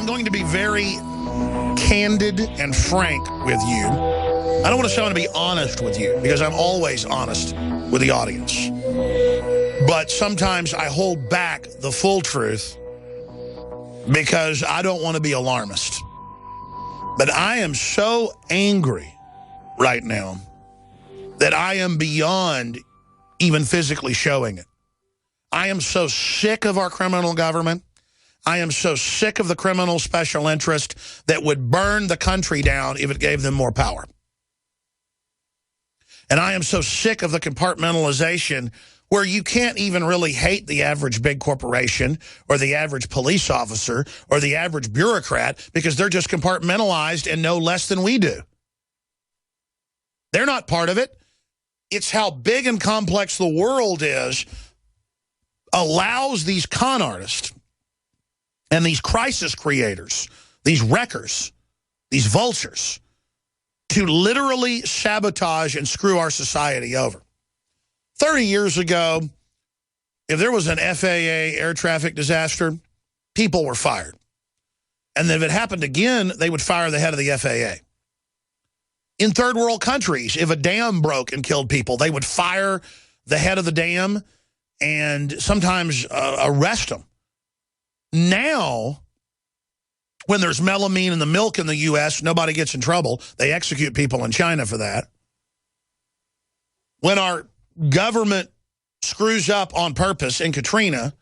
I'm going to be very candid and frank with you. I don't want to say I'm going to be honest with you, because I'm always honest with the audience. But sometimes I hold back the full truth because I don't want to be alarmist. But I am so angry right now that I am beyond even physically showing it. I am so sick of our criminal government. I am so sick of the criminal special interest that would burn the country down if it gave them more power. And I am so sick of the compartmentalization where you can't even really hate the average big corporation or the average police officer or the average bureaucrat because they're just compartmentalized and know less than we do. They're not part of it. It's how big and complex the world is allows these con artists and these crisis creators, these wreckers, these vultures, to literally sabotage and screw our society over. 30 years ago, if there was an FAA air traffic disaster, people were fired. And if it happened again, they would fire the head of the FAA. In third world countries, if a dam broke and killed people, they would fire the head of the dam and sometimes arrest them. Now, when there's melamine in the milk in the U.S., nobody gets in trouble. They execute people in China for that. When our government screws up on purpose in Katrina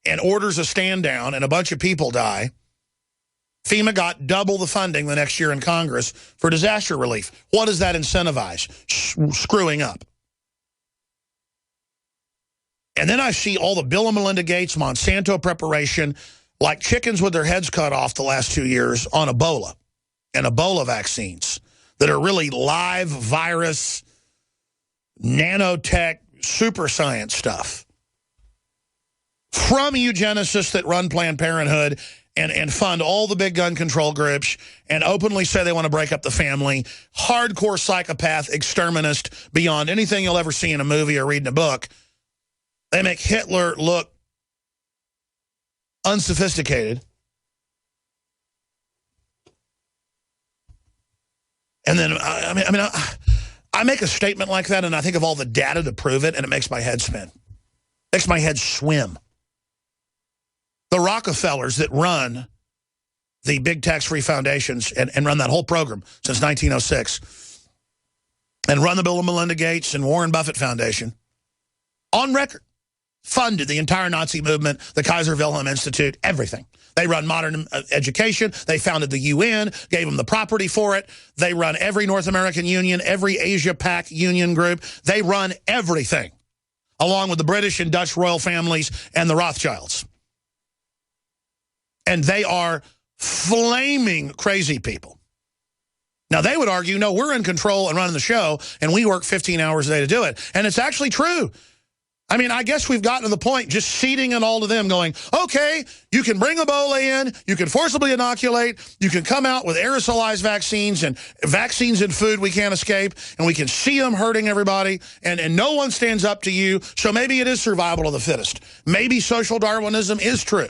and orders a stand down and a bunch of people die, FEMA got double the funding the next year in Congress for disaster relief. What does that incentivize? Screwing up. And then I see all the Bill and Melinda Gates, Monsanto preparation, like chickens with their heads cut off the last 2 years on Ebola and Ebola vaccines that are really live virus, nanotech, super science stuff. From eugenicists that run Planned Parenthood and fund all the big gun control groups and openly say they want to break up the family, hardcore psychopath, exterminist, beyond anything you'll ever see in a movie or read in a book. They make Hitler look unsophisticated. And then, I make a statement like that, and I think of all the data to prove it, and it makes my head spin. Makes my head swim. The Rockefellers that run the big tax-free foundations and run that whole program since 1906 and run the Bill and Melinda Gates and Warren Buffett Foundation, on record, funded the entire Nazi movement, the Kaiser Wilhelm Institute, everything. They run modern education. They founded the UN, gave them the property for it. They run every North American union, every Asia-Pac union group. They run everything, along with the British and Dutch royal families and the Rothschilds. And they are flaming crazy people. Now, they would argue, no, we're in control and running the show, and we work 15 hours a day to do it. And it's actually true. I mean, I guess we've gotten to the point just ceding it all to them, going, okay, you can bring Ebola in, you can forcibly inoculate, you can come out with aerosolized vaccines and vaccines in food we can't escape, and we can see them hurting everybody, and no one stands up to you, so maybe it is survival of the fittest. Maybe social Darwinism is true.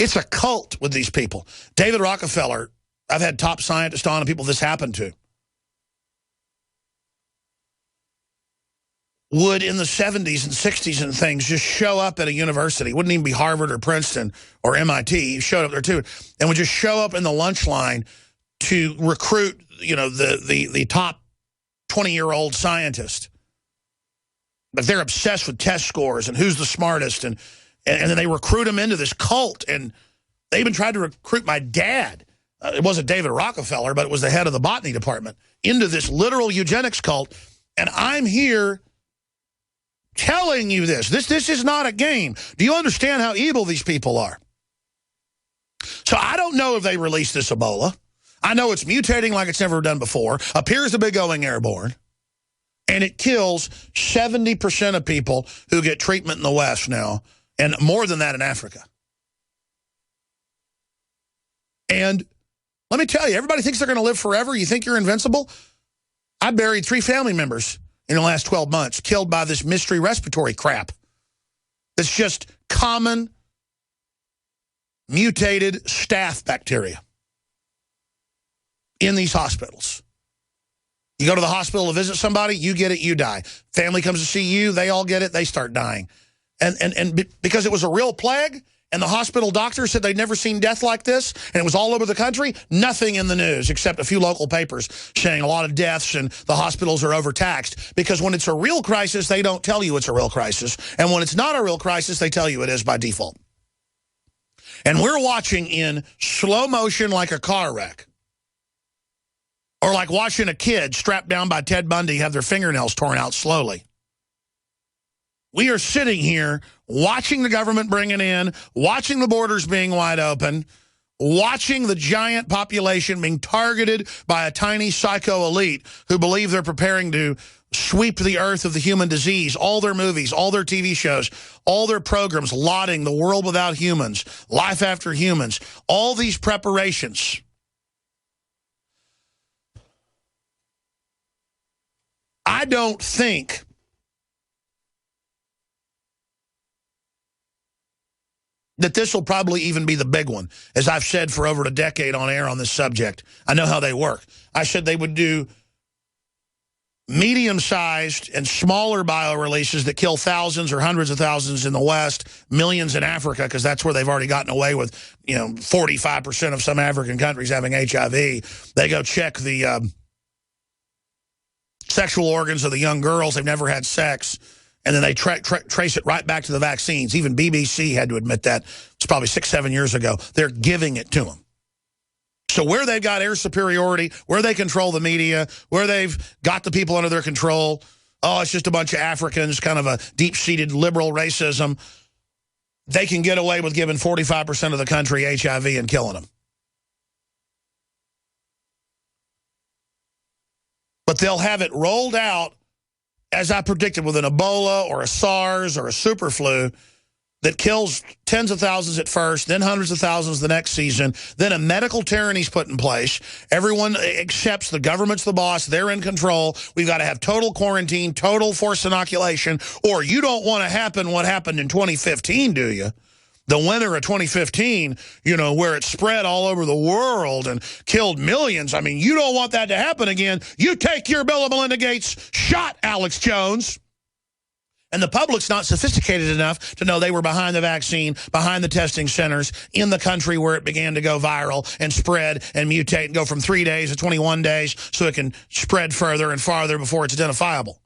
It's a cult with these people. David Rockefeller, I've had top scientists on and people this happened to, would in the 70s and 60s and things just show up at a university. Wouldn't even be Harvard or Princeton or MIT. He showed up there too. And would just show up in the lunch line to recruit, you know, the top 20-year-old scientist. But they're obsessed with test scores and who's the smartest. And then they recruit him into this cult. And they even tried to recruit my dad. It wasn't David Rockefeller, but it was the head of the botany department, into this literal eugenics cult. And I'm here telling you this. This is not a game. Do you understand how evil these people are? So I don't know if they released this Ebola. I know it's mutating like it's never done before, appears to be going airborne, and it kills 70% of people who get treatment in the West now, and more than that in Africa. And let me tell you, everybody thinks they're going to live forever. You think you're invincible? I buried 3 family members in the last 12 months, killed by this mystery respiratory crap that's just common mutated staph bacteria in these hospitals. You go to the hospital to visit somebody, you get it, you die. Family comes to see you, they all get it, they start dying. And because it was a real plague, and the hospital doctor said they'd never seen death like this, and it was all over the country, nothing in the news except a few local papers saying a lot of deaths and the hospitals are overtaxed. Because when it's a real crisis, they don't tell you it's a real crisis. And when it's not a real crisis, they tell you it is by default. And we're watching in slow motion like a car wreck. Or like watching a kid strapped down by Ted Bundy have their fingernails torn out slowly. We are sitting here watching the government bring it in, watching the borders being wide open, watching the giant population being targeted by a tiny psycho elite who believe they're preparing to sweep the earth of the human disease. All their movies, all their TV shows, all their programs, lauding the world without humans, life after humans, all these preparations. I don't think that this will probably even be the big one. As I've said for over a decade on air on this subject, I know how they work. I said they would do medium-sized and smaller bio-releases that kill thousands or hundreds of thousands in the West, millions in Africa, because that's where they've already gotten away with, 45% of some African countries having HIV. They go check the sexual organs of the young girls. They've never had sex. And then they trace it right back to the vaccines. Even BBC had to admit that. It's probably 6-7 years ago. They're giving it to them. So where they've got air superiority, where they control the media, where they've got the people under their control, oh, it's just a bunch of Africans, kind of a deep-seated liberal racism, they can get away with giving 45% of the country HIV and killing them. But they'll have it rolled out, as I predicted, with an Ebola or a SARS or a super flu that kills tens of thousands at first, then hundreds of thousands the next season, then a medical tyranny's put in place. Everyone accepts the government's the boss, they're in control. We've got to have total quarantine, total forced inoculation, or you don't want to happen what happened in 2015, do you? The winter of 2015, where it spread all over the world and killed millions. I mean, you don't want that to happen again. You take your Bill and Melinda Gates shot, Alex Jones. And the public's not sophisticated enough to know they were behind the vaccine, behind the testing centers, in the country where it began to go viral and spread and mutate and go from 3 days to 21 days so it can spread further and farther before it's identifiable.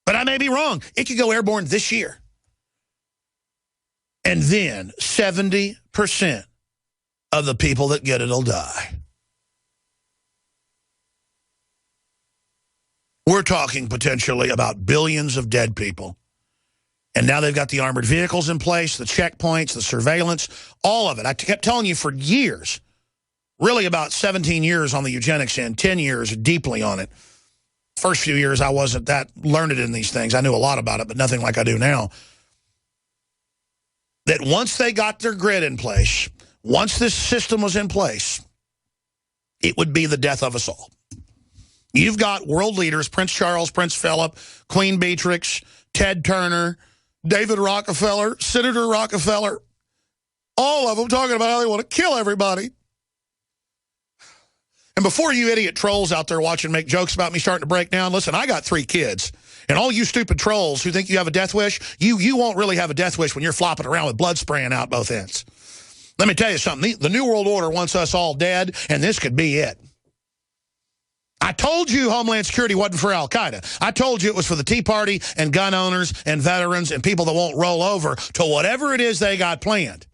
But I may be wrong. It could go airborne this year. And then 70% of the people that get it will die. We're talking potentially about billions of dead people. And now they've got the armored vehicles in place, the checkpoints, the surveillance, all of it. I kept telling you for years, really about 17 years on the eugenics end, 10 years deeply on it. First few years I wasn't that learned in these things. I knew a lot about it, but nothing like I do now. That once they got their grid in place, once this system was in place, it would be the death of us all. You've got world leaders, Prince Charles, Prince Philip, Queen Beatrix, Ted Turner, David Rockefeller, Senator Rockefeller, all of them talking about how they want to kill everybody. And before you idiot trolls out there watching make jokes about me starting to break down, listen, I got 3 kids. And all you stupid trolls who think you have a death wish, you won't really have a death wish when you're flopping around with blood spraying out both ends. Let me tell you something. The New World Order wants us all dead, and this could be it. I told you Homeland Security wasn't for Al-Qaeda. I told you it was for the Tea Party and gun owners and veterans and people that won't roll over to whatever it is they got planned.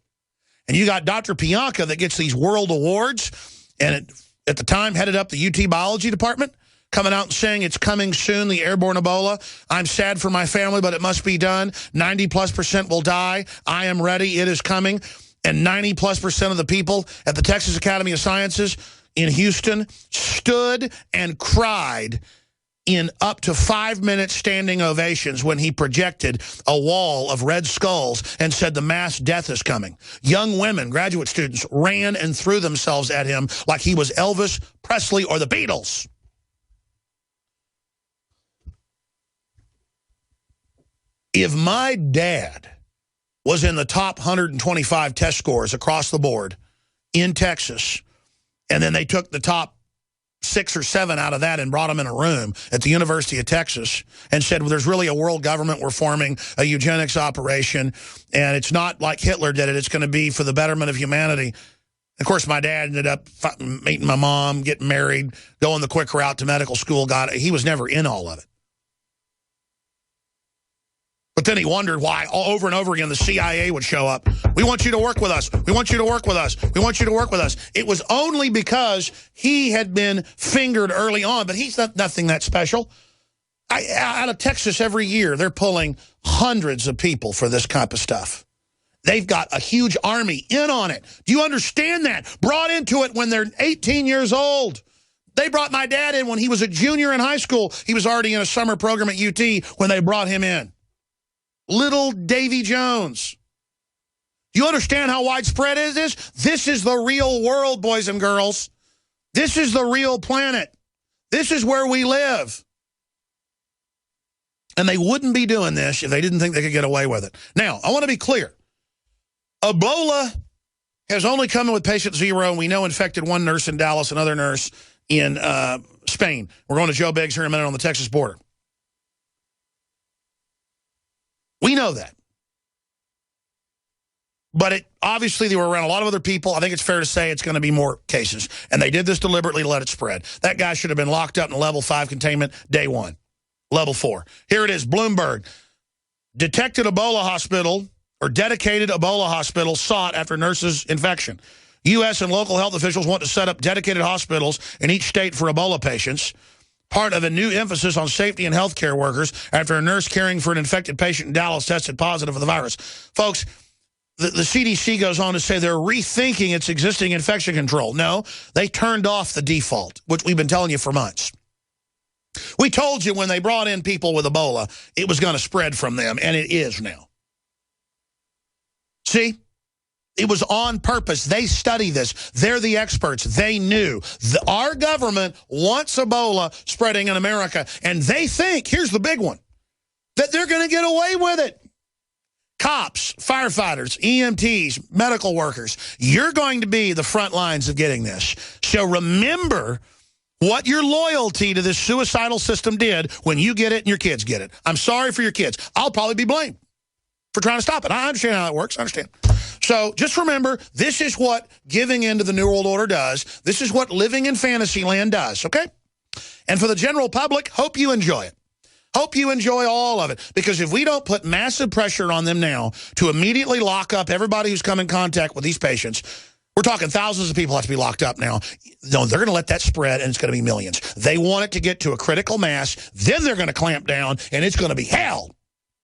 And you got Dr. Pianka that gets these world awards, and at the time headed up the UT Biology Department, coming out and saying it's coming soon, the airborne Ebola. I'm sad for my family, but it must be done. 90+% will die. I am ready. It is coming. And 90+% of the people at the Texas Academy of Sciences in Houston stood and cried in up to 5-minute standing ovations when he projected a wall of red skulls and said the mass death is coming. Young women, graduate students, ran and threw themselves at him like he was Elvis Presley or the Beatles. If my dad was in the top 125 test scores across the board in Texas. And then they took the top 6 or 7 out of that and brought them in a room at the University of Texas and said, well, there's really a world government we're forming, a eugenics operation, and it's not like Hitler did it. It's going to be for the betterment of humanity. Of course, my dad ended up meeting my mom, getting married, going the quick route to medical school. He was never in all of it. But then he wondered why over and over again the CIA would show up. We want you to work with us. We want you to work with us. We want you to work with us. It was only because he had been fingered early on, but he's nothing that special. Out of Texas every year, they're pulling hundreds of people for this type of stuff. They've got a huge army in on it. Do you understand that? Brought into it when they're 18 years old. They brought my dad in when he was a junior in high school. He was already in a summer program at UT when they brought him in. Little Davy Jones. Do you understand how widespread is this? This is the real world, boys and girls. This is the real planet. This is where we live. And they wouldn't be doing this if they didn't think they could get away with it. Now, I want to be clear. Ebola has only come in with patient 0, and we know infected one nurse in Dallas, another nurse in Spain. We're going to Joe Biggs here in a minute on the Texas border. We know that. But obviously they were around a lot of other people. I think it's fair to say it's going to be more cases. And they did this deliberately to let it spread. That guy should have been locked up in level 5 containment day 1. Level 4. Here it is, Bloomberg. Detected Ebola hospital, or dedicated Ebola hospital sought after nurse's infection. U.S. and local health officials want to set up dedicated hospitals in each state for Ebola patients. Part of a new emphasis on safety and healthcare workers after a nurse caring for an infected patient in Dallas tested positive for the virus. Folks, the CDC goes on to say they're rethinking its existing infection control. No, they turned off the default, which we've been telling you for months. We told you when they brought in people with Ebola, it was going to spread from them, and it is now. See? It was on purpose. They study this. They're the experts. They knew. Our government wants Ebola spreading in America, and they think, here's the big one, that they're going to get away with it. Cops, firefighters, EMTs, medical workers, you're going to be the front lines of getting this. So remember what your loyalty to this suicidal system did when you get it and your kids get it. I'm sorry for your kids. I'll probably be blamed for trying to stop it. I understand how that works. I understand. So just remember, this is what giving into the New World Order does. This is what living in fantasy land does, okay? And for the general public, hope you enjoy it. Hope you enjoy all of it. Because if we don't put massive pressure on them now to immediately lock up everybody who's come in contact with these patients, we're talking thousands of people have to be locked up now. No, they're going to let that spread, and it's going to be millions. They want it to get to a critical mass. Then they're going to clamp down, and it's going to be hell.